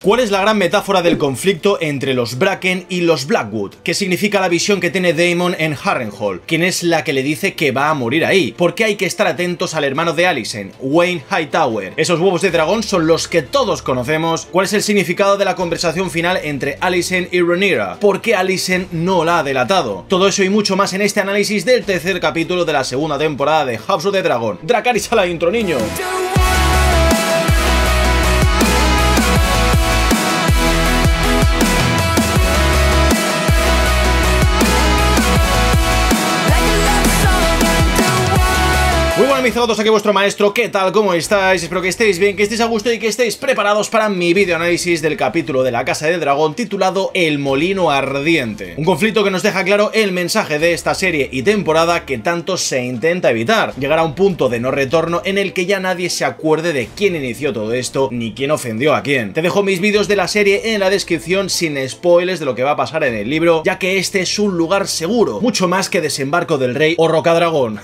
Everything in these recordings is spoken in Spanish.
¿Cuál es la gran metáfora del conflicto entre los Bracken y los Blackwood? ¿Qué significa la visión que tiene Daemon en Harrenhal? ¿Quién es la que le dice que va a morir ahí? ¿Por qué hay que estar atentos al hermano de Alicent, Wayne Hightower? ¿Esos huevos de dragón son los que todos conocemos? ¿Cuál es el significado de la conversación final entre Alicent y Rhaenyra? ¿Por qué Alicent no la ha delatado? Todo eso y mucho más en este análisis del tercer capítulo de la segunda temporada de House of the Dragon. Dracarys a la intro, niño. Muy buenas mis zapatos, aquí vuestro maestro, ¿qué tal? ¿Cómo estáis? Espero que estéis bien, que estéis a gusto y que estéis preparados para mi video análisis del capítulo de la Casa del Dragón titulado El Molino Ardiente. Un conflicto que nos deja claro el mensaje de esta serie y temporada que tanto se intenta evitar, llegar a un punto de no retorno en el que ya nadie se acuerde de quién inició todo esto ni quién ofendió a quién. Te dejo mis vídeos de la serie en la descripción sin spoilers de lo que va a pasar en el libro, ya que este es un lugar seguro, mucho más que Desembarco del Rey o Rocadragón.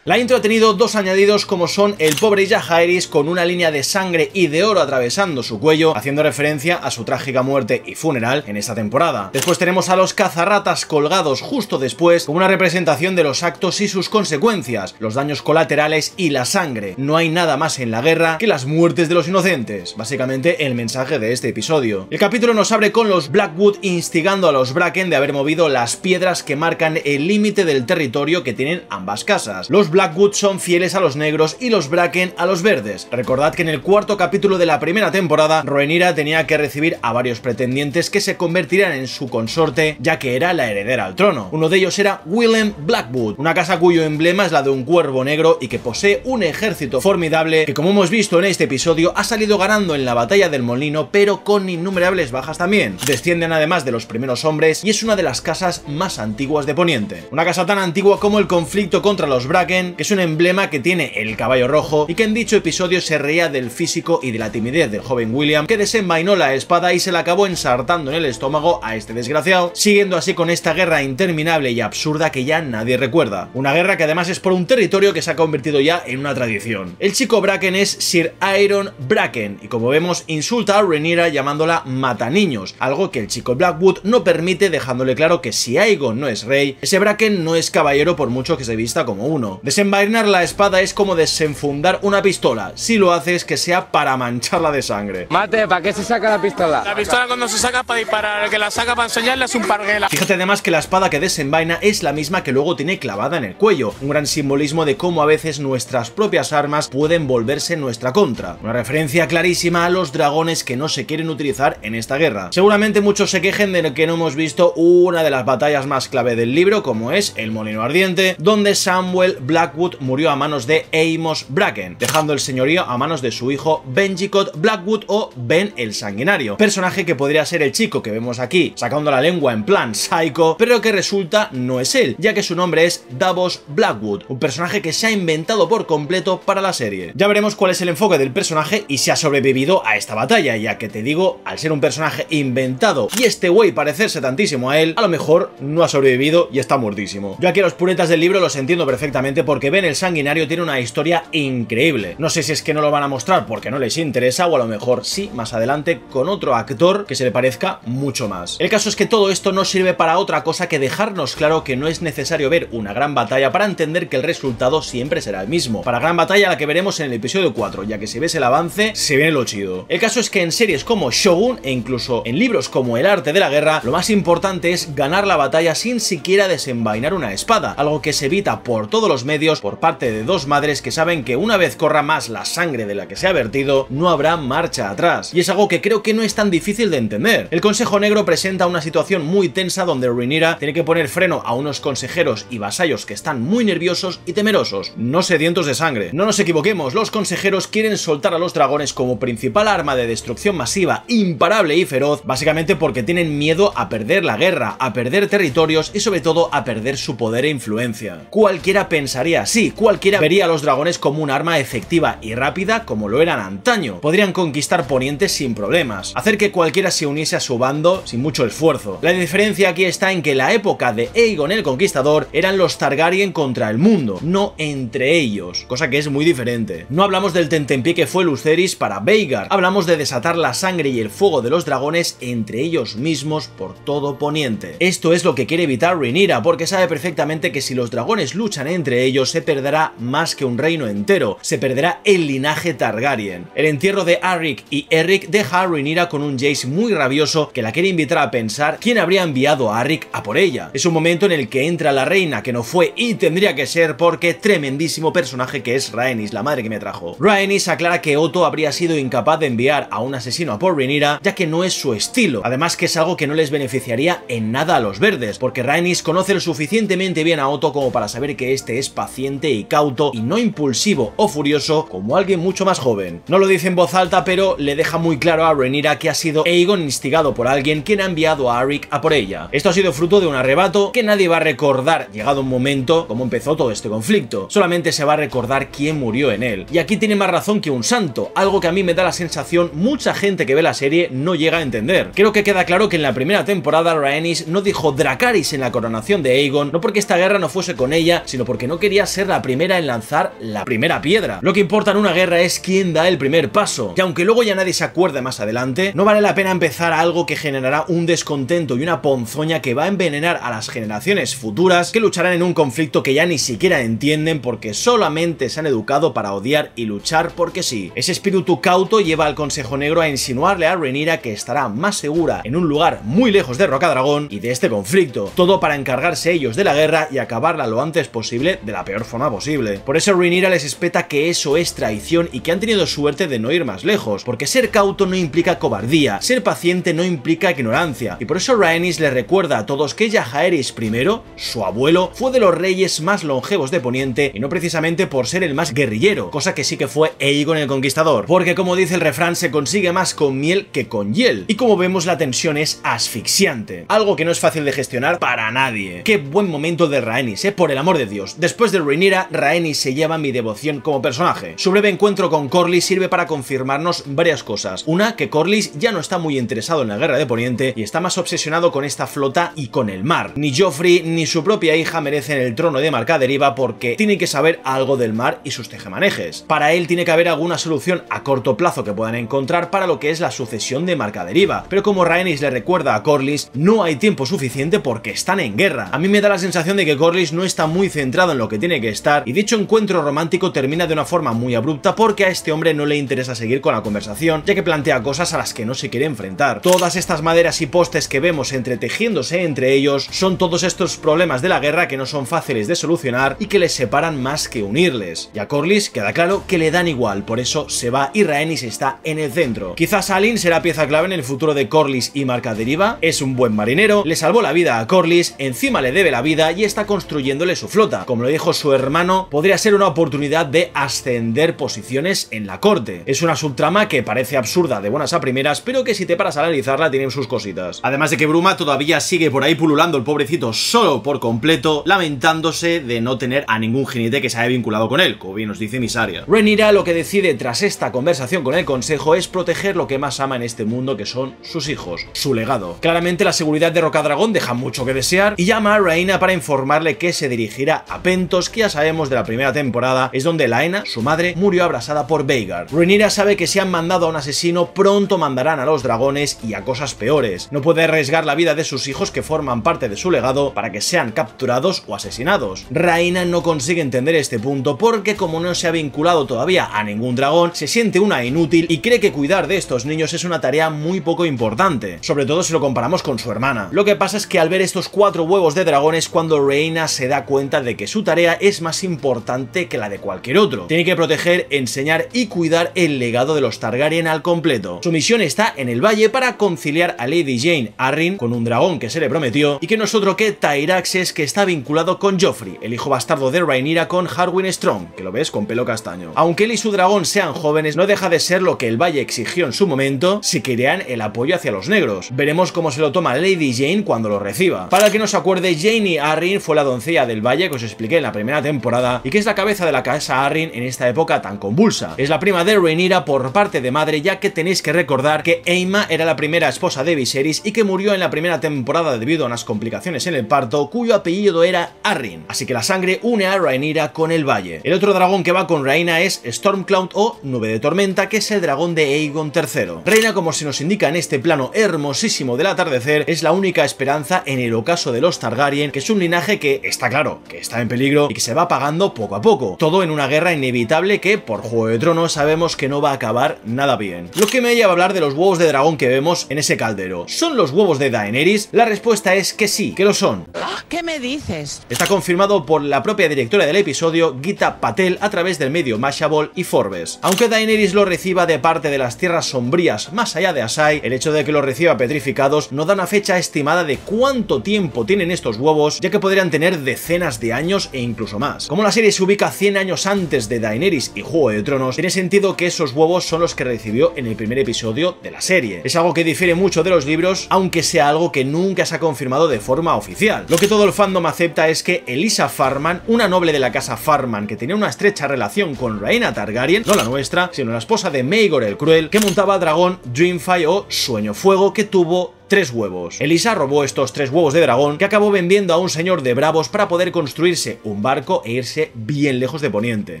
La intro ha tenido dos añadidos como son el pobre Jaehaerys con una línea de sangre y de oro atravesando su cuello, haciendo referencia a su trágica muerte y funeral en esta temporada. Después tenemos a los cazarratas colgados justo después como una representación de los actos y sus consecuencias, los daños colaterales y la sangre. No hay nada más en la guerra que las muertes de los inocentes, básicamente el mensaje de este episodio. El capítulo nos abre con los Blackwood instigando a los Bracken de haber movido las piedras que marcan el límite del territorio que tienen ambas casas. Los Blackwood son fieles a los negros y los Bracken a los verdes. Recordad que en el cuarto capítulo de la primera temporada, Rhaenyra tenía que recibir a varios pretendientes que se convertirían en su consorte, ya que era la heredera al trono. Uno de ellos era Willem Blackwood, una casa cuyo emblema es la de un cuervo negro y que posee un ejército formidable que, como hemos visto en este episodio, ha salido ganando en la batalla del molino, pero con innumerables bajas también. Descienden además de los primeros hombres y es una de las casas más antiguas de Poniente. Una casa tan antigua como el conflicto contra los Bracken, que es un emblema que tiene el caballo rojo y que en dicho episodio se reía del físico y de la timidez del joven William, que desenvainó la espada y se la acabó ensartando en el estómago a este desgraciado, siguiendo así con esta guerra interminable y absurda que ya nadie recuerda. Una guerra que además es por un territorio que se ha convertido ya en una tradición. El chico Bracken es Sir Aeron Bracken y, como vemos, insulta a Rhaenyra llamándola mataniños, algo que el chico Blackwood no permite, dejándole claro que si Aegon no es rey, ese Bracken no es caballero por mucho que se vista como uno. Desenvainar la espada es como desenfundar una pistola. Si lo haces, que sea para mancharla de sangre. Mate, ¿para qué se saca la pistola? La pistola cuando se saca para disparar, el que la saca para enseñarle es un parguela. Fíjate además que la espada que desenvaina es la misma que luego tiene clavada en el cuello. Un gran simbolismo de cómo a veces nuestras propias armas pueden volverse en nuestra contra. Una referencia clarísima a los dragones que no se quieren utilizar en esta guerra. Seguramente muchos se quejen de que no hemos visto una de las batallas más clave del libro, como es el Molino Ardiente, donde Samwell Blackwood murió a manos de Aemon Bracken, dejando el señorío a manos de su hijo Benjicot Blackwood o Ben el Sanguinario, personaje que podría ser el chico que vemos aquí sacando la lengua en plan psycho, pero que resulta no es él, ya que su nombre es Davos Blackwood, un personaje que se ha inventado por completo para la serie. Ya veremos cuál es el enfoque del personaje y si ha sobrevivido a esta batalla, ya que te digo, al ser un personaje inventado y este güey parecerse tantísimo a él, a lo mejor no ha sobrevivido y está muertísimo. Yo aquí a los puretas del libro los entiendo perfectamente porque Ben el Sanguinario tiene una historia increíble. No sé si es que no lo van a mostrar porque no les interesa, o a lo mejor sí, más adelante, con otro actor que se le parezca mucho más. El caso es que todo esto no sirve para otra cosa que dejarnos claro que no es necesario ver una gran batalla para entender que el resultado siempre será el mismo. Para gran batalla la que veremos en el episodio 4, ya que si ves el avance, se viene lo chido. El caso es que en series como Shogun e incluso en libros como El Arte de la Guerra, lo más importante es ganar la batalla sin siquiera desenvainar una espada, algo que se evita por todos los medios por parte de dos madres que saben que una vez corra más la sangre de la que se ha vertido, no habrá marcha atrás. Y es algo que creo que no es tan difícil de entender. El Consejo Negro presenta una situación muy tensa donde Rhaenyra tiene que poner freno a unos consejeros y vasallos que están muy nerviosos y temerosos, no sedientos de sangre. No nos equivoquemos, los consejeros quieren soltar a los dragones como principal arma de destrucción masiva, imparable y feroz, básicamente porque tienen miedo a perder la guerra, a perder territorios y sobre todo a perder su poder e influencia. Cualquiera pensaría pensaría así. Cualquiera vería a los dragones como un arma efectiva y rápida como lo eran antaño. Podrían conquistar ponientes sin problemas, hacer que cualquiera se uniese a su bando sin mucho esfuerzo. La diferencia aquí está en que la época de Aegon el Conquistador eran los Targaryen contra el mundo, no entre ellos, cosa que es muy diferente. No hablamos del tentempié que fue Lucerys para Vhagar, hablamos de desatar la sangre y el fuego de los dragones entre ellos mismos por todo Poniente. Esto es lo que quiere evitar Rhaenyra, porque sabe perfectamente que si los dragones luchan entre ellos se perderá más que un reino entero, se perderá el linaje Targaryen. El entierro de Arryk y Erryk deja a Rhaenyra con un Jace muy rabioso que la quiere invitar a pensar quién habría enviado a Arryk a por ella. Es un momento en el que entra la reina que no fue y tendría que ser, porque tremendísimo personaje que es Rhaenys, la madre que me trajo. Rhaenys aclara que Otto habría sido incapaz de enviar a un asesino a por Rhaenyra, ya que no es su estilo, además que es algo que no les beneficiaría en nada a los verdes, porque Rhaenys conoce lo suficientemente bien a Otto como para saber que este es paciente y cauto y no impulsivo o furioso como alguien mucho más joven. No lo dice en voz alta, pero le deja muy claro a Rhaenyra que ha sido Aegon instigado por alguien quien ha enviado a Arryk a por ella. Esto ha sido fruto de un arrebato que nadie va a recordar llegado un momento cómo empezó todo este conflicto, solamente se va a recordar quién murió en él. Y aquí tiene más razón que un santo, algo que a mí me da la sensación mucha gente que ve la serie no llega a entender. Creo que queda claro que en la primera temporada Rhaenys no dijo Dracarys en la coronación de Aegon, no porque esta guerra no fuese con ella, sino porque no quería ser la primera en lanzar la primera piedra. Lo que importa en una guerra es quién da el primer paso, y aunque luego ya nadie se acuerde más adelante, no vale la pena empezar algo que generará un descontento y una ponzoña que va a envenenar a las generaciones futuras que lucharán en un conflicto que ya ni siquiera entienden porque solamente se han educado para odiar y luchar porque sí. Ese espíritu cauto lleva al Consejo Negro a insinuarle a Rhaenyra que estará más segura en un lugar muy lejos de Rocadragón y de este conflicto, todo para encargarse ellos de la guerra y acabarla lo antes posible de la peor forma posible. Por eso Rhaenyra les espeta que eso es traición y que han tenido suerte de no ir más lejos, porque ser cauto no implica cobardía, ser paciente no implica ignorancia, y por eso Rhaenys les recuerda a todos que Jaehaerys I, su abuelo, fue de los reyes más longevos de Poniente y no precisamente por ser el más guerrillero, cosa que sí que fue Aegon el Conquistador, porque como dice el refrán, se consigue más con miel que con hiel, y como vemos la tensión es asfixiante, algo que no es fácil de gestionar para nadie. Qué buen momento de Rhaenys, por el amor de Dios. Después de Rhaenyra, Rhaenys se lleva mi devoción como personaje. Su breve encuentro con Corlys sirve para confirmarnos varias cosas. Una, que Corlys ya no está muy interesado en la guerra de Poniente y está más obsesionado con esta flota y con el mar. Ni Joffrey ni su propia hija merecen el trono de Marcaderiva porque tienen que saber algo del mar y sus tejemanejes. Para él tiene que haber alguna solución a corto plazo que puedan encontrar para lo que es la sucesión de Marcaderiva, pero como Rhaenys le recuerda a Corlys, no hay tiempo suficiente porque están en guerra. A mí me da la sensación de que Corlys no está muy centrado en lo que tiene que estar y dicho encuentro romántico termina de una forma muy abrupta porque a este hombre no le interesa seguir con la conversación, ya que plantea cosas a las que no se quiere enfrentar. Todas estas maderas y postes que vemos entretejiéndose entre ellos son todos estos problemas de la guerra que no son fáciles de solucionar y que les separan más que unirles. Y a Corlys queda claro que le dan igual, por eso se va y Rhaenys está en el centro. Quizás Alyn será pieza clave en el futuro de Corlys y Marcaderiva, es un buen marinero, le salvó la vida a Corlys, encima le debe la vida y está construyéndole su flota. Como lo dijo su hermano, podría ser una oportunidad de ascender posiciones en la corte. Es una subtrama que parece absurda de buenas a primeras, pero que si te paras a analizarla tiene sus cositas. Además de que Bruma todavía sigue por ahí pululando el pobrecito solo por completo, lamentándose de no tener a ningún jinete que se haya vinculado con él, como bien nos dice Mysaria. Rhaenyra lo que decide tras esta conversación con el consejo es proteger lo que más ama en este mundo, que son sus hijos, su legado. Claramente la seguridad de Rocadragón deja mucho que desear y llama a Rhaenyra para informarle que se dirigirá a Pentos, que ya sabemos de la primera temporada es donde Laena, su madre, murió abrasada por Vhagar. Rhaenyra sabe que si han mandado a un asesino, pronto mandarán a los dragones y a cosas peores. No puede arriesgar la vida de sus hijos que forman parte de su legado para que sean capturados o asesinados. Rhaenyra no consigue entender este punto porque como no se ha vinculado todavía a ningún dragón, se siente una inútil y cree que cuidar de estos niños es una tarea muy poco importante, sobre todo si lo comparamos con su hermana. Lo que pasa es que al ver estos 4 huevos de dragón es cuando Rhaenyra se da cuenta de que su tarea es más importante que la de cualquier otro. Tiene que proteger, enseñar y cuidar el legado de los Targaryen al completo. Su misión está en el valle para conciliar a Lady Jane Arryn con un dragón que se le prometió y que no es otro que Tyraxes, que está vinculado con Joffrey, el hijo bastardo de Rhaenyra, con Harwin Strong, que lo ves con pelo castaño. Aunque él y su dragón sean jóvenes, no deja de ser lo que el valle exigió en su momento si querían el apoyo hacia los negros. Veremos cómo se lo toma Lady Jane cuando lo reciba. Para que no se acuerde, Jane Arryn fue la doncella del valle que os expliqué en la primera temporada y que es la cabeza de la casa Arryn en esta época tan convulsa. Es la prima de Rhaenyra por parte de madre, ya que tenéis que recordar que Aemma era la primera esposa de Viserys y que murió en la primera temporada debido a unas complicaciones en el parto, cuyo apellido era Arryn. Así que la sangre une a Rhaenyra con el valle. El otro dragón que va con Rhaena es Stormcloud o Nube de Tormenta, que es el dragón de Aegon III. Rhaena, como se nos indica en este plano hermosísimo del atardecer, es la única esperanza en el ocaso de los Targaryen, que es un linaje que está claro que está en peligro y que se va apagando poco a poco. Todo en una guerra inevitable que, por Juego de Tronos, sabemos que no va a acabar nada bien. Lo que me lleva a hablar de los huevos de dragón que vemos en ese caldero. ¿Son los huevos de Daenerys? La respuesta es que sí, que lo son. ¿Qué me dices? Está confirmado por la propia directora del episodio, Geeta Patel, a través del medio Mashable y Forbes. Aunque Daenerys lo reciba de parte de las tierras sombrías más allá de Asai, el hecho de que los reciba petrificados no da una fecha estimada de cuánto tiempo tienen estos huevos, ya que podrían tener decenas de años e incluso más. Como la serie se ubica 100 años antes de Daenerys y Juego de Tronos, tiene sentido que esos huevos son los que recibió en el primer episodio de la serie. Es algo que difiere mucho de los libros, aunque sea algo que nunca se ha confirmado de forma oficial. Lo que todo el fandom acepta es que Elisa Farman, una noble de la casa Farman que tenía una estrecha relación con Rhaena Targaryen, no la nuestra, sino la esposa de Maegor el Cruel, que montaba dragón Dreamfire o Sueño Fuego, que tuvo 3 huevos. Elisa robó estos 3 huevos de dragón que acabó vendiendo a un señor de Bravos para poder construirse un barco e irse bien lejos de Poniente.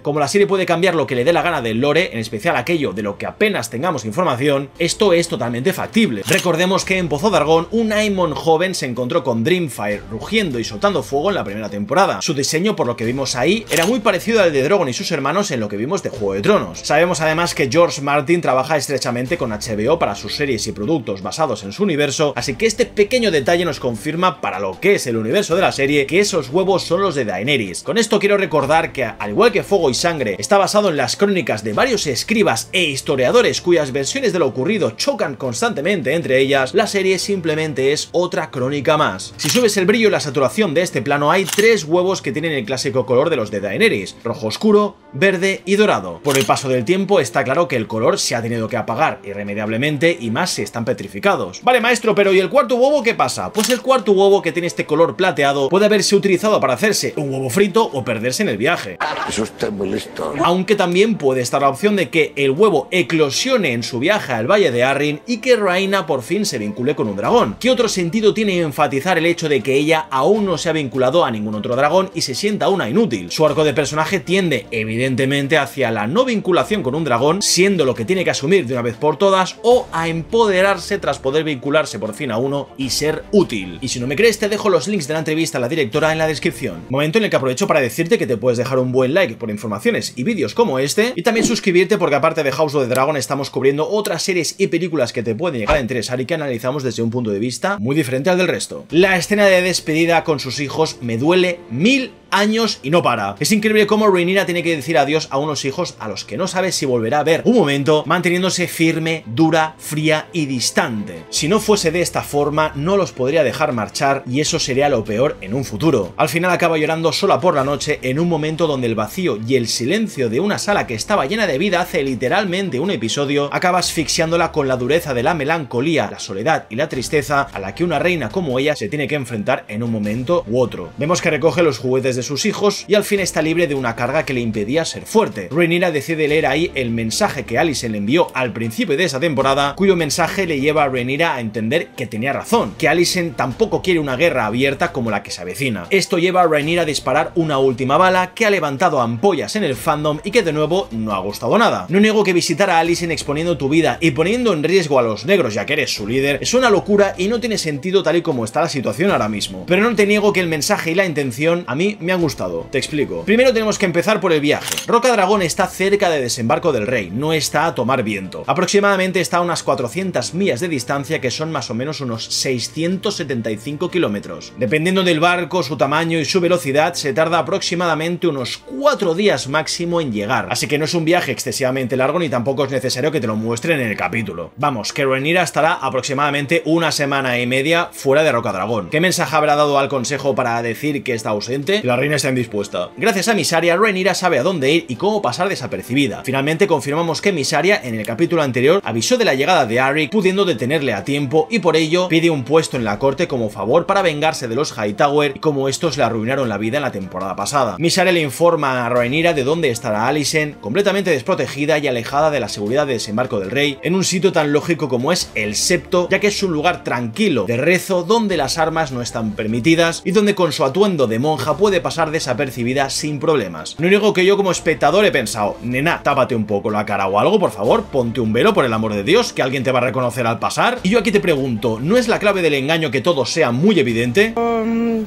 Como la serie puede cambiar lo que le dé la gana del lore, en especial aquello de lo que apenas tengamos información, esto es totalmente factible. Recordemos que en Pozo Dragón un Aemon joven se encontró con Dreamfire rugiendo y soltando fuego en la primera temporada. Su diseño, por lo que vimos ahí, era muy parecido al de Drogon y sus hermanos en lo que vimos de Juego de Tronos. Sabemos además que George Martin trabaja estrechamente con HBO para sus series y productos basados en su universo, así que este pequeño detalle nos confirma para lo que es el universo de la serie que esos huevos son los de Daenerys. Con esto quiero recordar que, al igual que Fuego y Sangre está basado en las crónicas de varios escribas e historiadores cuyas versiones de lo ocurrido chocan constantemente entre ellas, la serie simplemente es otra crónica más. Si subes el brillo y la saturación de este plano, hay 3 huevos que tienen el clásico color de los de Daenerys: rojo oscuro, verde y dorado. Por el paso del tiempo está claro que el color se ha tenido que apagar irremediablemente, y más si están petrificados. Vale, maestro, pero ¿y el cuarto huevo qué pasa? Pues el cuarto huevo, que tiene este color plateado, puede haberse utilizado para hacerse un huevo frito o perderse en el viaje. Eso está muy listo. Aunque también puede estar la opción de que el huevo eclosione en su viaje al Valle de Arryn y que Rhaena por fin se vincule con un dragón. ¿Qué otro sentido tiene enfatizar el hecho de que ella aún no se ha vinculado a ningún otro dragón y se sienta una inútil? Su arco de personaje tiende evidentemente hacia la no vinculación con un dragón, siendo lo que tiene que asumir de una vez por todas, o a empoderarse tras poder vincularse por fin a uno y ser útil. Y si no me crees, te dejo los links de la entrevista a la directora en la descripción. Momento en el que aprovecho para decirte que te puedes dejar un buen like por informaciones y vídeos como este, y también suscribirte, porque aparte de House of the Dragon estamos cubriendo otras series y películas que te pueden llegar a interesar y que analizamos desde un punto de vista muy diferente al del resto. La escena de despedida con sus hijos me duele 1000 años y no para. Es increíble cómo Rhaenyra tiene que decir adiós a unos hijos a los que no sabe si volverá a ver un momento, manteniéndose firme, dura, fría y distante. Si no fuese de esta forma, no los podría dejar marchar, y eso sería lo peor en un futuro. Al final acaba llorando sola por la noche, en un momento donde el vacío y el silencio de una sala que estaba llena de vida hace literalmente un episodio acaba asfixiándola con la dureza de la melancolía, la soledad y la tristeza a la que una reina como ella se tiene que enfrentar en un momento u otro. Vemos que recoge los juguetes de sus hijos y al fin está libre de una carga que le impedía ser fuerte. Rhaenyra decide leer ahí el mensaje que Alicent le envió al principio de esa temporada, cuyo mensaje le lleva a Rhaenyra a entender que tenía razón, que Alicent tampoco quiere una guerra abierta como la que se avecina. Esto lleva a Rhaenyra a disparar una última bala que ha levantado ampollas en el fandom y que de nuevo no ha gustado nada. No niego que visitar a Alicent exponiendo tu vida y poniendo en riesgo a los negros, ya que eres su líder, es una locura y no tiene sentido tal y como está la situación ahora mismo. Pero no te niego que el mensaje y la intención a mí me han gustado. Te explico. Primero tenemos que empezar por el viaje. Rocadragón está cerca de Desembarco del Rey, no está a tomar viento. Aproximadamente está a unas 400 millas de distancia, que son más o menos unos 675 kilómetros. Dependiendo del barco, su tamaño y su velocidad, se tarda aproximadamente unos 4 días máximo en llegar. Así que no es un viaje excesivamente largo, ni tampoco es necesario que te lo muestren en el capítulo. Vamos, que Rhaenyra estará aproximadamente una semana y media fuera de Rocadragón. ¿Qué mensaje habrá dado al consejo para decir que está ausente? La reina está indispuesta. Gracias a Mysaria, Rhaenyra sabe a dónde ir y cómo pasar desapercibida. Finalmente confirmamos que Mysaria en el capítulo anterior avisó de la llegada de Aeric, pudiendo detenerle a tiempo, y por ello pide un puesto en la corte como favor para vengarse de los Hightower y como estos le arruinaron la vida en la temporada pasada. Mysaria le informa a Rhaenyra de dónde estará Alicent, completamente desprotegida y alejada de la seguridad de desembarco del rey, en un sitio tan lógico como es el Septo, ya que es un lugar tranquilo de rezo donde las armas no están permitidas y donde con su atuendo de monja puede pasar desapercibida sin problemas. Lo único que yo como espectador he pensado, nena, tápate un poco la cara o algo, por favor, ponte un velo por el amor de Dios, que alguien te va a reconocer al pasar. Y yo aquí te pregunto, ¿no es la clave del engaño que todo sea muy evidente?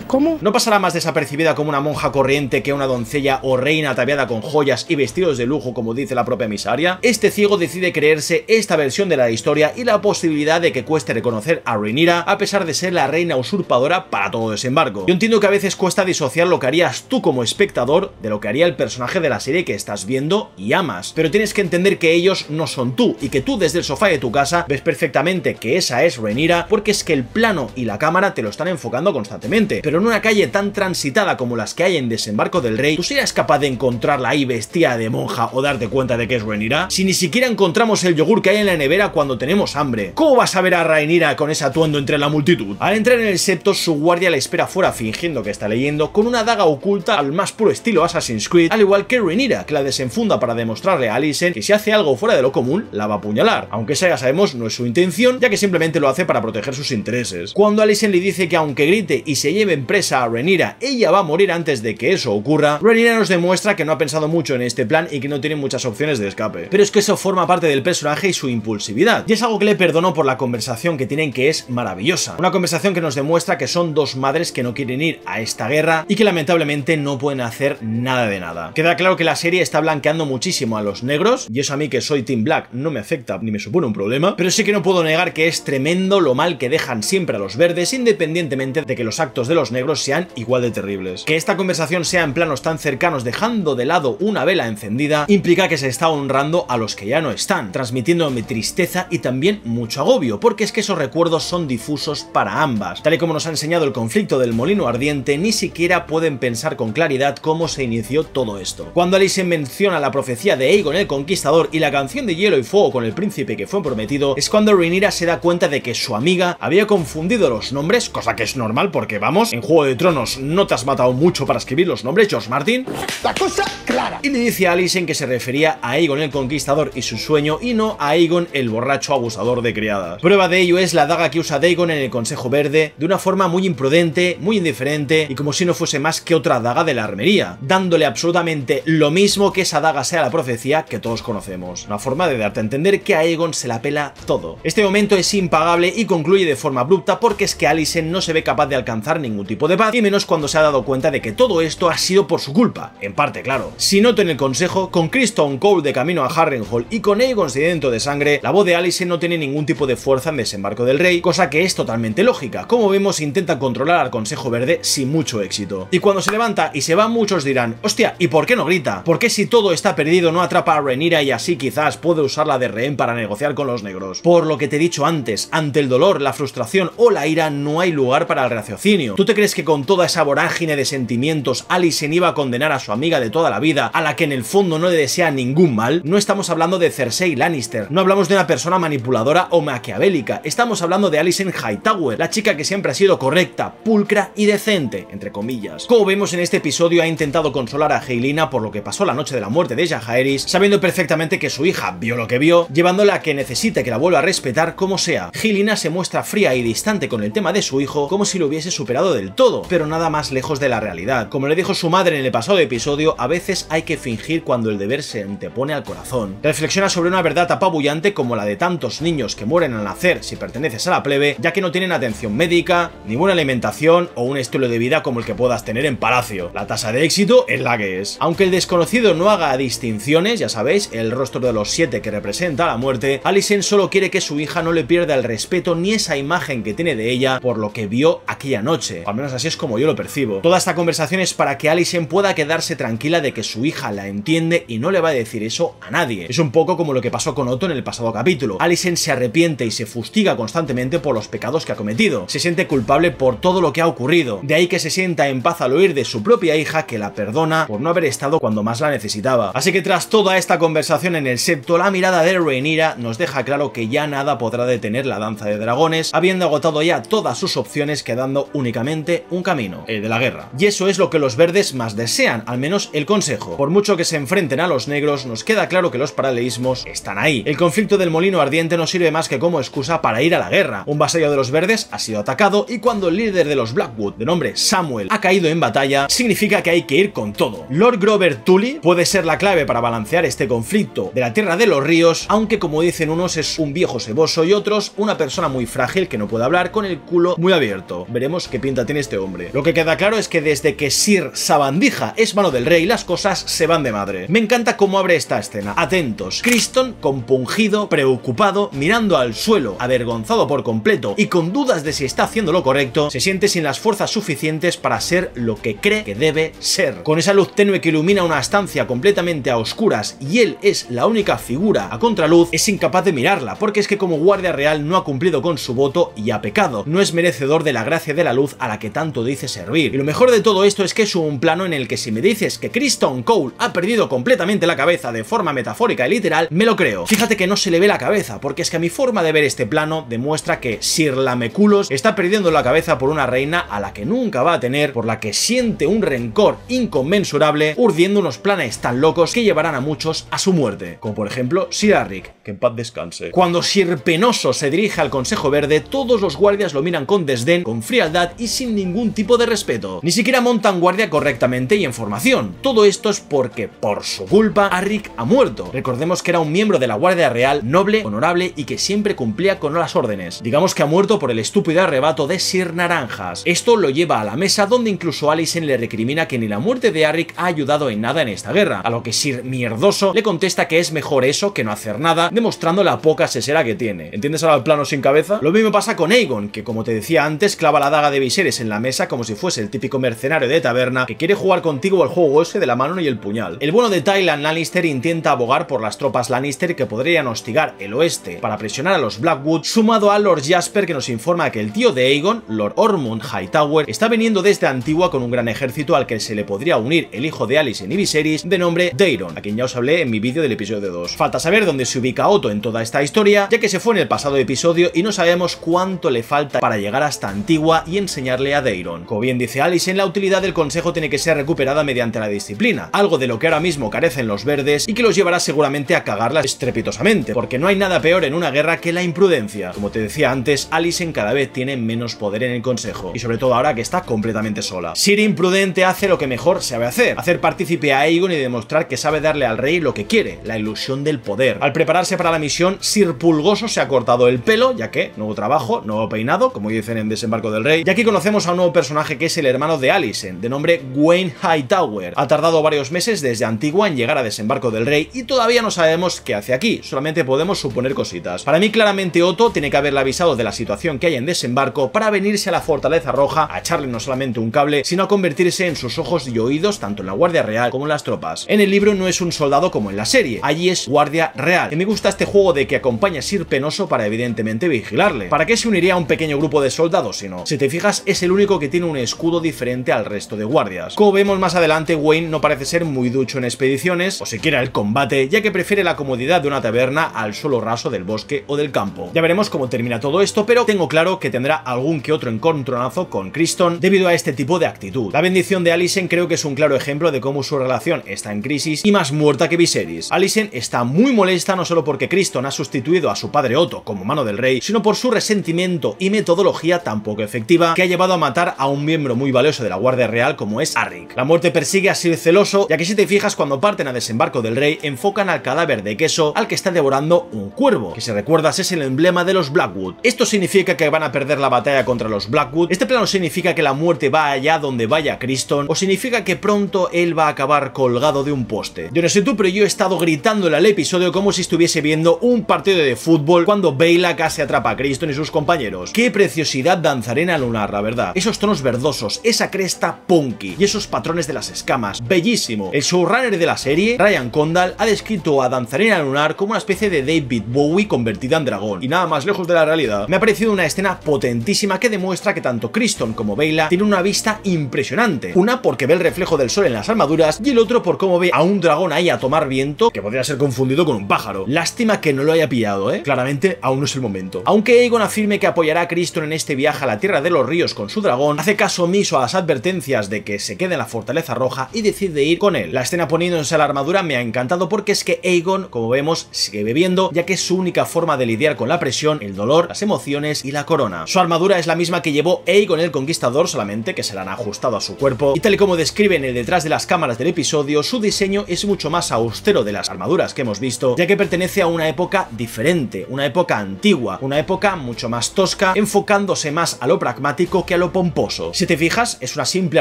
¿Cómo? ¿No pasará más desapercibida como una monja corriente que una doncella o reina ataviada con joyas y vestidos de lujo, como dice la propia Mysaria? Este ciego decide creerse esta versión de la historia y la posibilidad de que cueste reconocer a Rhaenyra a pesar de ser la reina usurpadora para todo desembarco. Yo entiendo que a veces cuesta disociar lo que harías tú como espectador de lo que haría el personaje de la serie que estás viendo y amas, pero tienes que entender que ellos no son tú y que tú desde el sofá de tu casa ves perfectamente que esa es Rhaenyra, porque es que el plano y la cámara te lo están enfocando constantemente. Pero en una calle tan transitada como las que hay en Desembarco del Rey, ¿tú serías capaz de encontrarla ahí vestida de monja o darte cuenta de que es Rhaenyra? Si ni siquiera encontramos el yogur que hay en la nevera cuando tenemos hambre, ¿cómo vas a ver a Rhaenyra con ese atuendo entre la multitud? Al entrar en el Septo, su guardia le espera fuera fingiendo que está leyendo, con una daga oculta al más puro estilo Assassin's Creed, al igual que Rhaenyra, que la desenfunda para demostrarle a Alicent que si hace algo fuera de lo común, la va a apuñalar, aunque esa ya sabemos no es su intención, ya que simplemente lo hace para proteger sus intereses. Cuando Alicent le dice que aunque grite y se lleve en presa a Rhaenyra, ella va a morir antes de que eso ocurra, Rhaenyra nos demuestra que no ha pensado mucho en este plan y que no tiene muchas opciones de escape. Pero es que eso forma parte del personaje y su impulsividad, y es algo que le perdono por la conversación que tienen, que es maravillosa. Una conversación que nos demuestra que son dos madres que no quieren ir a esta guerra y que lamentablemente no pueden hacer nada de nada. Queda claro que la serie está blanqueando muchísimo a los negros, y eso a mí, que soy Team Black, no me afecta ni me supone un problema, pero sí que no puedo negar que es tremendo lo mal que dejan siempre a los verdes, independientemente de que los actos de los negros sean igual de terribles. Que esta conversación sea en planos tan cercanos, dejando de lado una vela encendida, implica que se está honrando a los que ya no están, transmitiéndome tristeza y también mucho agobio, porque es que esos recuerdos son difusos para ambas. Tal y como nos ha enseñado el conflicto del Molino Ardiente, ni siquiera pueden pensar con claridad cómo se inició todo esto. Cuando Alicent menciona la profecía de Aegon el Conquistador y la canción de Hielo y Fuego con el príncipe que fue prometido, es cuando Rhaenyra se da cuenta de que su amiga había confundido los nombres, cosa que es normal porque, vamos, en Juego de Tronos no te has matado mucho para escribir los nombres, George Martin. La cosa clara. Y le dice a Alicent que se refería a Aegon el Conquistador y su sueño, y no a Aegon el borracho abusador de criadas. Prueba de ello es la daga que usa Daegon en el Consejo Verde, de una forma muy imprudente, muy indiferente y como si no fuese más que otra daga de la armería, dándole absolutamente lo mismo que esa daga sea la profecía que todos conocemos. Una forma de darte a entender que a Aegon se la pela todo. Este momento es impagable y concluye de forma abrupta, porque es que Alicent no se ve capaz de alcanzar ningún tipo de paz, y menos cuando se ha dado cuenta de que todo esto ha sido por su culpa, en parte claro. Si noto en el consejo, con Criston Cole de camino a Harrenhal y con Aegon sediento de sangre, la voz de Alicent no tiene ningún tipo de fuerza en Desembarco del Rey, cosa que es totalmente lógica. Como vemos, intenta controlar al Consejo Verde sin mucho éxito. Y cuando se levanta y se va, muchos dirán, hostia, ¿y por qué no grita? ¿Por qué si todo está perdido no atrapa a Rhaenyra y así quizás puede usarla de rehén para negociar con los negros? Por lo que te he dicho antes, ante el dolor, la frustración o la ira no hay lugar para el raciocinio. ¿Tú te crees que con toda esa vorágine de sentimientos Alicent iba a condenar a su amiga de toda la vida, a la que en el fondo no le desea ningún mal? No estamos hablando de Cersei Lannister, no hablamos de una persona manipuladora o maquiavélica, estamos hablando de Alicent Hightower, la chica que siempre ha sido correcta, pulcra y decente, entre comillas. Como vemos en este episodio, ha intentado consolar a Helaena por lo que pasó la noche de la muerte de Jaehaerys, sabiendo perfectamente que su hija vio lo que vio, llevándola a que necesite que la vuelva a respetar como sea. Helaena se muestra fría y distante con el tema de su hijo, como si lo hubiese superado del todo, pero nada más lejos de la realidad. Como le dijo su madre en el pasado episodio, a veces hay que fingir cuando el deber se antepone al corazón. Reflexiona sobre una verdad apabullante como la de tantos niños que mueren al nacer si perteneces a la plebe, ya que no tienen atención médica, ni buena alimentación o un estilo de vida como el que puedas tener en Palacio. La tasa de éxito es la que es. Aunque el desconocido no haga distinciones, ya sabéis, el rostro de los 7 que representa la muerte, Alicent solo quiere que su hija no le pierda el respeto ni esa imagen que tiene de ella por lo que vio aquella noche. O al menos así es como yo lo percibo. Toda esta conversación es para que Alicent pueda quedarse tranquila de que su hija la entiende y no le va a decir eso a nadie. Es un poco como lo que pasó con Otto en el pasado capítulo. Alicent se arrepiente y se fustiga constantemente por los pecados que ha cometido. Se siente culpable por todo lo que ha ocurrido. De ahí que se sienta en paz al oír de su propia hija que la perdona por no haber estado cuando más la necesitaba. Así que tras toda esta conversación en el septo, la mirada de Rhaenyra nos deja claro que ya nada podrá detener la danza de dragones, habiendo agotado ya todas sus opciones, quedando únicamente un camino, el de la guerra. Y eso es lo que los verdes más desean, al menos el consejo. Por mucho que se enfrenten a los negros, nos queda claro que los paralelismos están ahí. El conflicto del molino ardiente no sirve más que como excusa para ir a la guerra. Un vasallo de los verdes ha sido atacado y cuando el líder de los Blackwood, de nombre Samuel, ha caído en batalla, significa que hay que ir con todo. Lord Grover Tully puede ser la clave para balancear este conflicto de la tierra de los ríos, aunque como dicen unos es un viejo ceboso y otros una persona muy frágil que no puede hablar con el culo muy abierto. Veremos qué pinta tiene este hombre. Lo que queda claro es que desde que Sir Sabandija es mano del rey, las cosas se van de madre. Me encanta cómo abre esta escena. Atentos. Criston, compungido, preocupado, mirando al suelo, avergonzado por completo y con dudas de si está haciendo lo correcto, se siente sin las fuerzas suficientes para ser lo que cree que debe ser. Con esa luz tenue que ilumina una estancia completamente a oscuras y él es la única figura a contraluz, es incapaz de mirarla, porque es que como guardia real no ha cumplido con su voto y ha pecado. No es merecedor de la gracia de la luz a la que tanto dice servir. Y lo mejor de todo esto es que es un plano en el que si me dices que Criston Cole ha perdido completamente la cabeza de forma metafórica y literal, me lo creo. Fíjate que no se le ve la cabeza, porque es que a mi forma de ver este plano demuestra que Sir Lameculos está perdiendo la cabeza por una reina a la que nunca va a tener, por la que siente un rencor inconmensurable, urdiendo unos planes tan locos que llevarán a muchos a su muerte, como por ejemplo Sir Arryk, que en paz descanse. Cuando Sir Penoso se dirige al Consejo Verde, todos los guardias lo miran con desdén, con frialdad y sin ningún tipo de respeto. Ni siquiera montan guardia correctamente y en formación. Todo esto es porque, por su culpa, Arryk ha muerto. Recordemos que era un miembro de la Guardia Real, noble, honorable y que siempre cumplía con las órdenes. Digamos que ha muerto por el estúpido arrebato de Sir Naranjas. Esto lo lleva a la mesa donde incluso Alicent le recrimina que ni la muerte de Arryk ha ayudado en nada en esta guerra, a lo que Sir Mierdoso le contesta que es mejor eso que no hacer nada, demostrando la poca sesera que tiene. ¿Entiendes ahora el plano sin cabeza? Lo mismo pasa con Aegon, que como te decía antes, clava la daga de Viserys en la mesa como si fuese el típico mercenario de taberna que quiere jugar contigo al juego ese de la mano y el puñal. El bueno de Tyrion Lannister intenta abogar por las tropas Lannister que podrían hostigar el oeste para presionar a los Blackwood, sumado a Lord Jasper que nos informa que el tío de Aegon, Lord Ormond Hightower, está viniendo desde Antigua con un gran ejército al que se le podría unir el hijo de Alicent y Viserys de nombre Daeron, a quien ya os hablé en mi vídeo del episodio 2. Falta saber dónde se ubica Otto en toda esta historia, ya que se fue en el pasado episodio y no sabemos cuánto le falta para llegar hasta Antigua y enseñarle a Daeron. Como bien dice Alicent, la utilidad del consejo tiene que ser recuperada mediante la disciplina, algo de lo que ahora mismo carecen los verdes y que los llevará seguramente a cagarlas estrepitosamente, porque no hay nada peor en una guerra que la imprudencia. Como te decía antes, Alicent cada vez tiene menos poder en el consejo, y sobre todo ahora que está completamente sola. Sir Imprudente hace lo que mejor sabe hacer partícipe a Aegon y demostrar que sabe darle al rey lo que quiere, la ilusión del poder. Al prepararse para la misión, Sir Pulgoso se ha cortado el pelo, ya que nuevo trabajo, nuevo peinado, como dicen en Desembarco del Rey, y aquí conocemos a un nuevo personaje que es el hermano de Alicent, de nombre Gwaine Hightower. Ha tardado varios meses desde Antigua en llegar a Desembarco del Rey y todavía no sabemos qué hace aquí, solamente podemos suponer cositas. Para mí claramente Otto tiene que haberle avisado de la situación que hay en Desembarco para venirse a la Fortaleza Roja a echarle no solamente un cable, sino a convertirse en sus ojos y oídos tanto en la Guardia Real como en las tropas. En el libro no es un soldado como en la serie, allí es Guardia Real, y me gusta este juego de que acompaña a Sir Penoso para evidentemente vigilarle. ¿Para qué se uniría a un pequeño grupo de soldados si no? Si te fijas, es el único que tiene un escudo diferente al resto de guardias. Como vemos más adelante, Wayne no parece ser muy ducho en expediciones o siquiera el combate, ya que prefiere la comodidad de una taberna al suelo raso del bosque o del campo. Ya veremos cómo termina todo esto, pero tengo claro que tendrá algún que otro encontronazo con Criston debido a este tipo de actitud. La bendición de Alicent creo que es un claro ejemplo de cómo su relación está en crisis y más muerta que Viserys. Alicent está muy molesta no solo porque Criston ha sustituido a su padre Otto como mano del rey, sino por su resentimiento y metodología tan poco efectiva que ha llevado a matar a un miembro muy valioso de la Guardia Real como es Arryk. La muerte persigue a Sir Celoso, ya que si te fijas cuando parten a Desembarco del Rey enfocan al cadáver de Queso al que está devorando un cuervo, que si recuerdas es el emblema de los Blackwood. ¿Esto significa que van a perder la batalla contra los Blackwood? ¿Este plano significa que la muerte va allá donde vaya Criston? ¿O significa que pronto él va a acabar colgado de un poste? Yo no sé tú, pero yo he estado gritándole al episodio como si estuviese viendo un partido de fútbol cuando Baela casi atrapa a Criston y sus compañeros. ¡Qué preciosidad danzarina lunar, la verdad! Esos tonos verdosos, esa cresta punky y esos patrones de las escamas, bellísimo. El showrunner de la serie, Ryan Condal, ha descrito a Danzarina Lunar como una especie de David Bowie convertida en dragón, y nada más lejos de la realidad. Me ha parecido una escena potentísima que demuestra que tanto Criston como Baela tienen una vista impresionante impresionante. Una porque ve el reflejo del sol en las armaduras y el otro por cómo ve a un dragón ahí a tomar viento que podría ser confundido con un pájaro. Lástima que no lo haya pillado, Claramente aún no es el momento. Aunque Aegon afirme que apoyará a Criston en este viaje a la Tierra de los Ríos con su dragón, hace caso omiso a las advertencias de que se quede en la Fortaleza Roja y decide ir con él. La escena poniéndose la armadura me ha encantado porque es que Aegon, como vemos, sigue bebiendo, ya que es su única forma de lidiar con la presión, el dolor, las emociones y la corona. Su armadura es la misma que llevó Aegon el Conquistador, solamente que se la han ajustado a su cuerpo, y tal y como describe en el detrás de las cámaras del episodio, su diseño es mucho más austero de las armaduras que hemos visto, ya que pertenece a una época diferente, una época antigua, una época mucho más tosca, enfocándose más a lo pragmático que a lo pomposo. Si te fijas, es una simple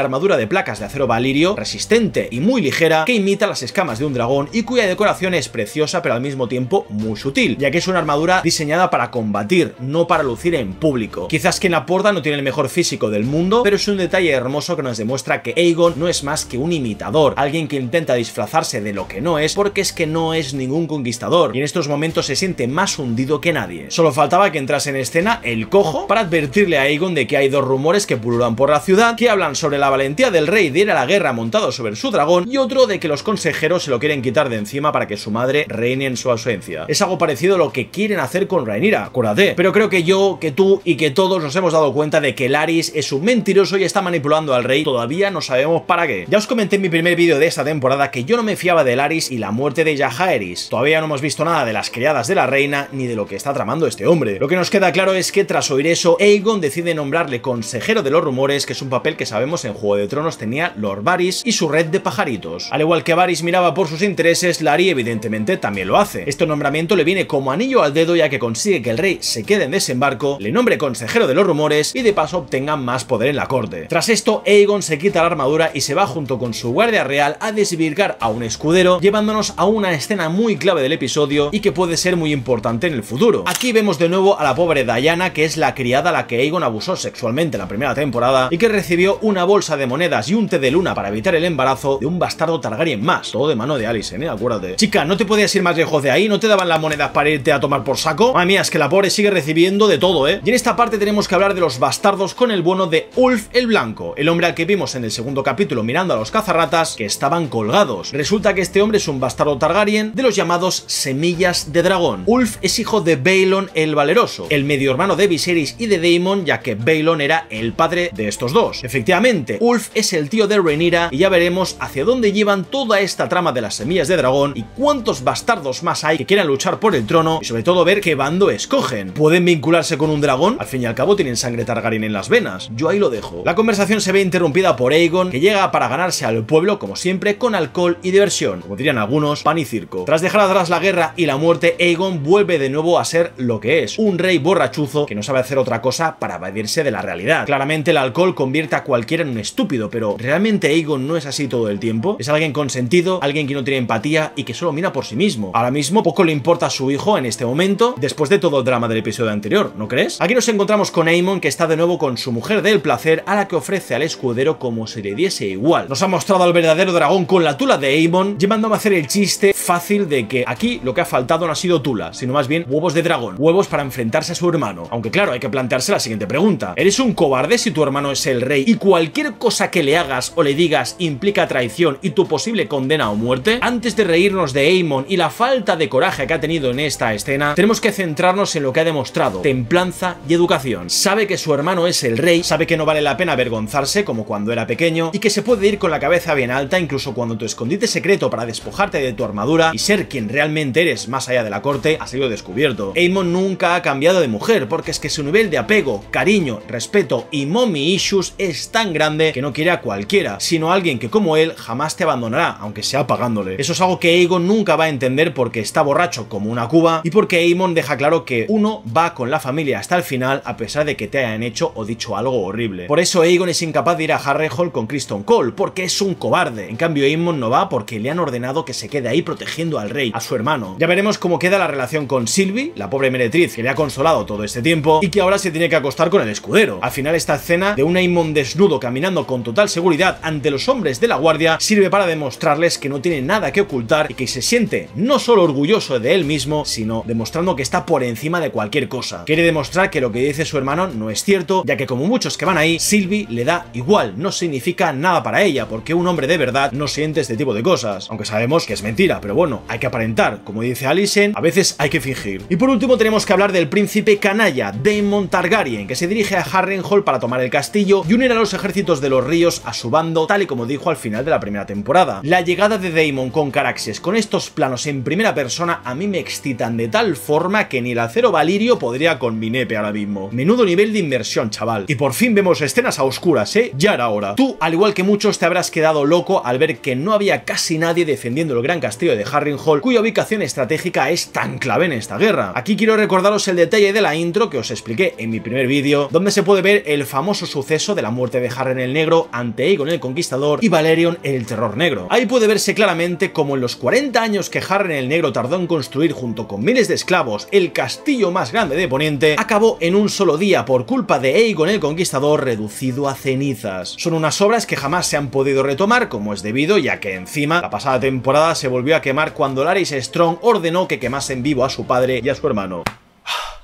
armadura de placas de acero valirio, resistente y muy ligera, que imita las escamas de un dragón y cuya decoración es preciosa pero al mismo tiempo muy sutil, ya que es una armadura diseñada para combatir, no para lucir en público. Quizás quien la porta no tiene el mejor físico del mundo, pero es un detalle hermoso que nos demuestra que Aegon no es más que un imitador, alguien que intenta disfrazarse de lo que no es, porque es que no es ningún conquistador, y en estos momentos se siente más hundido que nadie. Solo faltaba que entrase en escena el cojo para advertirle a Aegon de que hay dos rumores que pululan por la ciudad, que hablan sobre la valentía del rey de ir a la guerra montado sobre su dragón, y otro de que los consejeros se lo quieren quitar de encima para que su madre reine en su ausencia. Es algo parecido a lo que quieren hacer con Rhaenyra, acuérdate, pero creo que yo, que tú y que todos nos hemos dado cuenta de que Larys es un mentiroso y está manipulando al rey, todavía no sabemos para qué. Ya os comenté en mi primer vídeo de esta temporada que yo no me fiaba de Larys y la muerte de Jaehaerys. Todavía no hemos visto nada de las criadas de la reina ni de lo que está tramando este hombre. Lo que nos queda claro es que tras oír eso, Aegon decide nombrarle consejero de los rumores, que es un papel que sabemos en Juego de Tronos tenía Lord Varys y su red de pajaritos. Al igual que Varys miraba por sus intereses, Larry evidentemente también lo hace. Este nombramiento le viene como anillo al dedo, ya que consigue que el rey se quede en desembarco, le nombre consejero de los rumores y de paso obtenga más poder en la corte. Tras esto, Aegon se quita la armadura y se va junto con su guardia real a desvirgar a un escudero, llevándonos a una escena muy clave del episodio y que puede ser muy importante en el futuro. Aquí vemos de nuevo a la pobre Diana, que es la criada a la que Aegon abusó sexualmente en la primera temporada y que recibió una bolsa de monedas y un té de luna para evitar el embarazo de un bastardo Targaryen más, todo de mano de Alicent, acuérdate. Chica, no te podías ir más lejos de ahí, no te daban las monedas para irte a tomar por saco. Madre mía, es que la pobre sigue recibiendo de todo, Y en esta parte tenemos que hablar de los bastardos con el bueno de Ulf el Blanco, el hombre al que vimos en el segundo capítulo mirando a los cazarratas que estaban colgados. Resulta que este hombre es un bastardo Targaryen de los llamados Semillas de Dragón. Ulf es hijo de Baelon el Valeroso, el medio hermano de Viserys y de Daemon, ya que Baelon era el padre de estos dos. Efectivamente, Ulf es el tío de Rhaenyra y ya veremos hacia dónde llevan toda esta trama de las Semillas de Dragón y cuántos bastardos más hay que quieran luchar por el trono y sobre todo ver qué bando escogen. ¿Pueden vincularse con un dragón? Al fin y al cabo tienen sangre Targaryen en las venas. Yo ahí lo dejo. La conversación se ve interrumpida por Aegon, que llega para ganarse al pueblo, como siempre, con alcohol y diversión. Como dirían algunos, pan y circo. Tras dejar atrás la guerra y la muerte, Aegon vuelve de nuevo a ser lo que es, un rey borrachuzo que no sabe hacer otra cosa para evadirse de la realidad. Claramente el alcohol convierte a cualquiera en un estúpido, pero ¿realmente Aegon no es así todo el tiempo? Es alguien consentido, alguien que no tiene empatía y que solo mira por sí mismo. Ahora mismo poco le importa a su hijo en este momento, después de todo el drama del episodio anterior, ¿no crees? Aquí nos encontramos con Aemon, que está de nuevo con su mujer del placer, a la que ofrece al escudero como si le diese igual. Nos ha mostrado al verdadero dragón con la tula de Aemon, llevándome a hacer el chiste fácil de que aquí lo que ha faltado no ha sido tula, sino más bien huevos de dragón, huevos para enfrentarse a su hermano. Aunque claro, hay que plantearse la siguiente pregunta: ¿eres un cobarde si tu hermano es el rey y cualquier cosa que le hagas o le digas implica traición y tu posible condena o muerte? Antes de reírnos de Aemon y la falta de coraje que ha tenido en esta escena, tenemos que centrarnos en lo que ha demostrado: templanza y educación. Sabe que su hermano es el rey, sabe que no vale la pena avergonzarse como cuando era pequeño y que se puede ir con la cabeza bien alta incluso cuando tu escondite secreto para despojarte de tu armadura y ser quien realmente eres más allá de la corte ha sido descubierto. Aemon nunca ha cambiado de mujer, porque es que su nivel de apego, cariño, respeto y mommy issues es tan grande que no quiere a cualquiera, sino a alguien que como él jamás te abandonará, aunque sea pagándole. Eso es algo que Aegon nunca va a entender porque está borracho como una cuba y porque Aemon deja claro que uno va con la familia hasta el final a pesar de que te hayan hecho o dicho algo horrible. Por eso Aegon es incapaz de ir a Harrenhal con Criston Cole, porque es un cobarde. En cambio Aemon no va porque le han ordenado que se quede ahí protegiendo al rey, a su hermano. Ya veremos cómo queda la relación con Sylvie, la pobre meretriz que le ha consolado todo este tiempo y que ahora se tiene que acostar con el escudero. Al final esta escena de un Aemon desnudo caminando con total seguridad ante los hombres de la guardia sirve para demostrarles que no tiene nada que ocultar y que se siente no solo orgulloso de él mismo, sino demostrando que está por encima de cualquier cosa. Quiere demostrar que lo que dice su hermano no es cierto, ya que como muchos que van ahí, Sylvie le da igual no significa nada para ella, porque un hombre de verdad no siente este tipo de cosas, aunque sabemos que es mentira, pero bueno, hay que aparentar, como dice Alicent, a veces hay que fingir. Y por último tenemos que hablar del príncipe canalla, Daemon Targaryen, que se dirige a Harrenhal para tomar el castillo y unir a los ejércitos de los ríos a su bando, tal y como dijo al final de la primera temporada. La llegada de Daemon con Caraxes con estos planos en primera persona a mí me excitan de tal forma que ni el acero valirio podría con mi nepe ahora mismo. Menudo nivel de inversión, chaval. Y por fin vemos escenas a oscuras, ya era hora. Tú, al igual que muchos, te habrás quedado loco al ver que no había casi nadie defendiendo el gran castillo de Harrenhal, cuya ubicación estratégica es tan clave en esta guerra. Aquí quiero recordaros el detalle de la intro que os expliqué en mi primer vídeo, donde se puede ver el famoso suceso de la muerte de Harren el Negro ante Aegon el Conquistador y Valerion el Terror Negro. Ahí puede verse claramente como en los 40 años que Harren el Negro tardó en construir junto con miles de esclavos el castillo más grande de Poniente, acabó en un solo día por culpa de Aegon el Conquistador reducido a cenizas. Son unas obras que jamás se han podido retomar como es debido, ya que encima la pasada temporada se volvió a quemar cuando Larys Strong ordenó que quemasen vivo a su padre y a su hermano.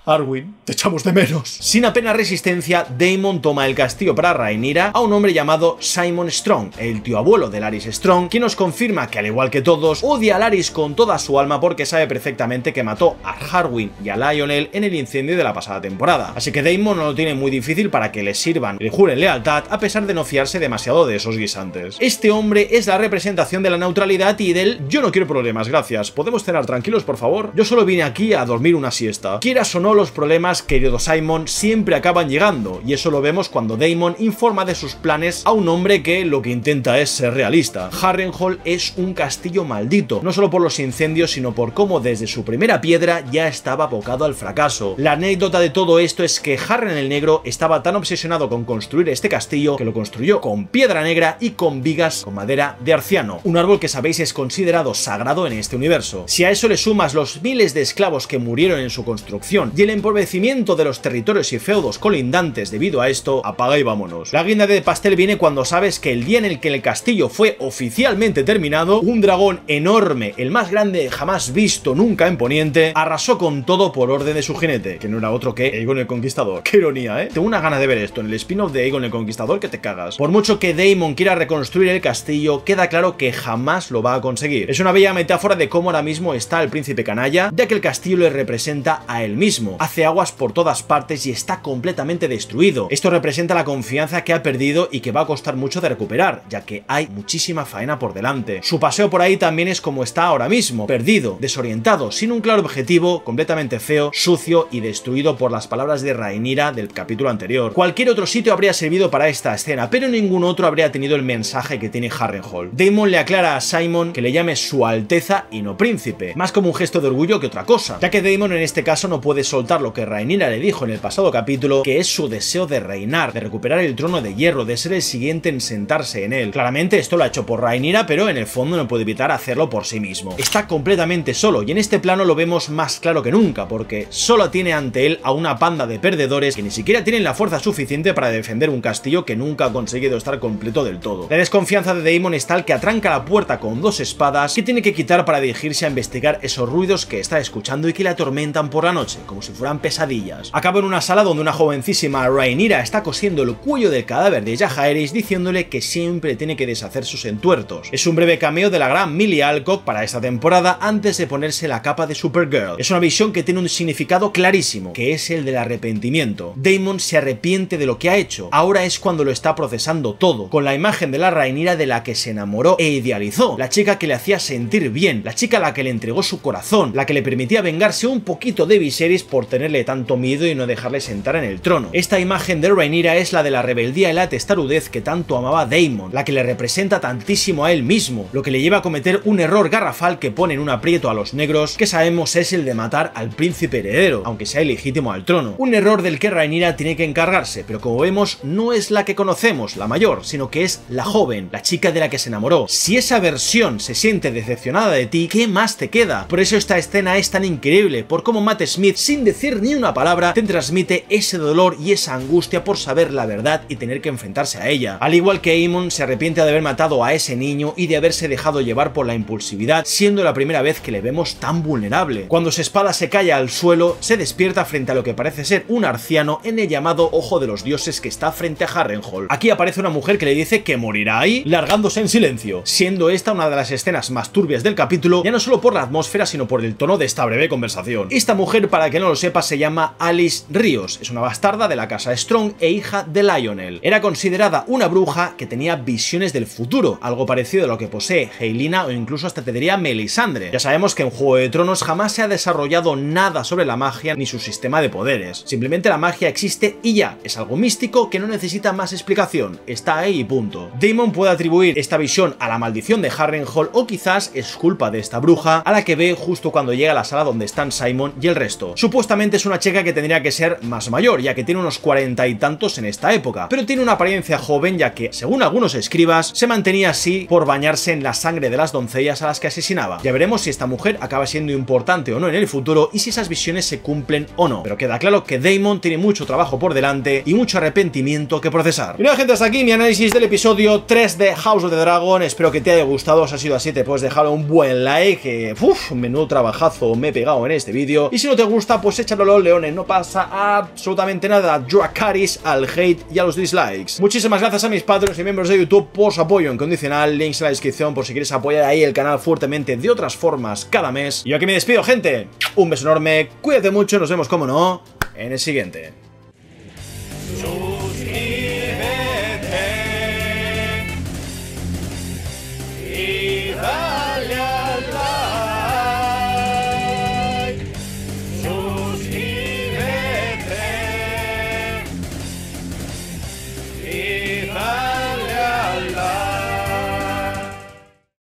Arwyn, te echamos de menos. Sin apenas resistencia, Daemon toma el castillo para Rhaenyra a un hombre llamado Simon Strong, el tío abuelo de Larys Strong, quien nos confirma que al igual que todos, odia a Larys con toda su alma porque sabe perfectamente que mató a Harwyn y a Lionel en el incendio de la pasada temporada. Así que Daemon no lo tiene muy difícil para que le sirvan y le juren lealtad a pesar de no fiarse demasiado de esos guisantes. Este hombre es la representación de la neutralidad y del yo no quiero problemas, gracias. ¿Podemos cenar tranquilos, por favor? Yo solo vine aquí a dormir una siesta. Quieras o no, los problemas, querido Simon, siempre acaban llegando, y eso lo vemos cuando Daemon informa de sus planes a un hombre que lo que intenta es ser realista. Harrenhal es un castillo maldito, no solo por los incendios, sino por cómo desde su primera piedra ya estaba abocado al fracaso. La anécdota de todo esto es que Harren el Negro estaba tan obsesionado con construir este castillo que lo construyó con piedra negra y con vigas con madera de arciano, un árbol que sabéis es considerado sagrado en este universo. Si a eso le sumas los miles de esclavos que murieron en su construcción y el empobrecimiento de los territorios y feudos colindantes debido a esto, apaga y vámonos. La guinda de pastel viene cuando sabes que el día en el que el castillo fue oficialmente terminado, un dragón enorme, el más grande jamás visto nunca en Poniente, arrasó con todo por orden de su jinete, que no era otro que Aegon el Conquistador. Qué ironía, Tengo una gana de ver esto en el spin-off de Aegon el Conquistador que te cagas. Por mucho que Daemon quiera reconstruir el castillo, queda claro que jamás lo va a conseguir. Es una bella metáfora de cómo ahora mismo está el príncipe canalla, ya que el castillo le representa a él mismo. Hace aguas por todas partes y está completamente destruido. Esto representa la confianza que ha perdido y que va a costar mucho de recuperar, ya que hay muchísima faena por delante. Su paseo por ahí también es como está ahora mismo, perdido, desorientado, sin un claro objetivo, completamente feo, sucio y destruido por las palabras de Rhaenyra del capítulo anterior. Cualquier otro sitio habría servido para esta escena, pero ningún otro habría tenido el mensaje que tiene Harrenhal. Daemon le aclara a Simon que le llame su alteza y no príncipe, más como un gesto de orgullo que otra cosa, ya que Daemon en este caso no puede soltar lo que Rhaenyra le dijo en el pasado capítulo, que es su deseo de reinar, de recuperar el trono de hierro, de ser el siguiente en sentarse en él. Claramente esto lo ha hecho por Rhaenyra, pero en el fondo no puede evitar hacerlo por sí mismo. Está completamente solo y en este plano lo vemos más claro que nunca, porque solo tiene ante él a una panda de perdedores que ni siquiera tienen la fuerza suficiente para defender un castillo que nunca ha conseguido estar completo del todo. La desconfianza de Daemon es tal que atranca la puerta con dos espadas que tiene que quitar para dirigirse a investigar esos ruidos que está escuchando y que le atormentan por la noche, como si fueran pesadillas. Acaba en una sala donde una jovencísima Rhaenyra está cosiendo el cuello del cadáver de Jaehaerys diciéndole que siempre tiene que deshacer sus entuertos. Es un breve cameo de la gran Millie Alcock para esta temporada antes de ponerse la capa de Supergirl. Es una visión que tiene un significado clarísimo, que es el del arrepentimiento. Daemon se arrepiente de lo que ha hecho. Ahora es cuando lo está procesando todo, con la imagen de la Rhaenyra de la que se enamoró e idealizó, la chica que le hacía sentir bien, la chica a la que le entregó su corazón, la que le permitía vengarse un poquito de Viserys por tenerle tanto miedo y no dejarle sentar en el trono. Esta imagen de Rhaenyra es la de la rebeldía y la testarudez que tanto amaba Daemon, la que le representa tantísimo a él mismo, lo que le lleva a cometer un error garrafal que pone en un aprieto a los negros, que sabemos es el de matar al príncipe heredero, aunque sea ilegítimo al trono. Un error del que Rhaenyra tiene que encargarse, pero como vemos no es la que conocemos, la mayor, sino que es la joven, la chica de la que se enamoró. Si esa versión se siente decepcionada de ti, ¿qué más te queda? Por eso esta escena es tan increíble, por cómo Matt Smith, sin sin decir ni una palabra te transmite ese dolor y esa angustia por saber la verdad y tener que enfrentarse a ella. Al igual que Aemon, se arrepiente de haber matado a ese niño y de haberse dejado llevar por la impulsividad, siendo la primera vez que le vemos tan vulnerable. Cuando su espada se cae al suelo, se despierta frente a lo que parece ser un arciano en el llamado Ojo de los Dioses que está frente a Harrenhal. Aquí aparece una mujer que le dice que morirá ahí, largándose en silencio, siendo esta una de las escenas más turbias del capítulo, ya no solo por la atmósfera sino por el tono de esta breve conversación. Esta mujer, para que no lo sepa, se llama Alice Ríos, es una bastarda de la casa Strong e hija de Lionel. Era considerada una bruja que tenía visiones del futuro, algo parecido a lo que posee Helaena o incluso hasta te diría Melisandre. Ya sabemos que en Juego de Tronos jamás se ha desarrollado nada sobre la magia ni su sistema de poderes, simplemente la magia existe y ya, es algo místico que no necesita más explicación, está ahí y punto. Daemon puede atribuir esta visión a la maldición de Harrenhal o quizás es culpa de esta bruja a la que ve justo cuando llega a la sala donde están Simon y el resto. Supuestamente es una chica que tendría que ser más mayor, ya que tiene unos 40 y tantos en esta época, pero tiene una apariencia joven ya que, según algunos escribas, se mantenía así por bañarse en la sangre de las doncellas a las que asesinaba. Ya veremos si esta mujer acaba siendo importante o no en el futuro y si esas visiones se cumplen o no, pero queda claro que Daemon tiene mucho trabajo por delante y mucho arrepentimiento que procesar. Y nada, gente, hasta aquí mi análisis del episodio 3 de House of the Dragon. Espero que te haya gustado. Si ha sido así, te puedes dejar un buen like. Menudo trabajazo me he pegado en este vídeo. Y si no te gusta, pues échalo a los leones, no pasa absolutamente nada. Dracarys al hate y a los dislikes. Muchísimas gracias a mis patrones y miembros de YouTube por su apoyo incondicional. Links en la descripción por si quieres apoyar ahí el canal fuertemente de otras formas cada mes. Y yo aquí me despido, gente. Un beso enorme, cuídate mucho, nos vemos, como no, en el siguiente.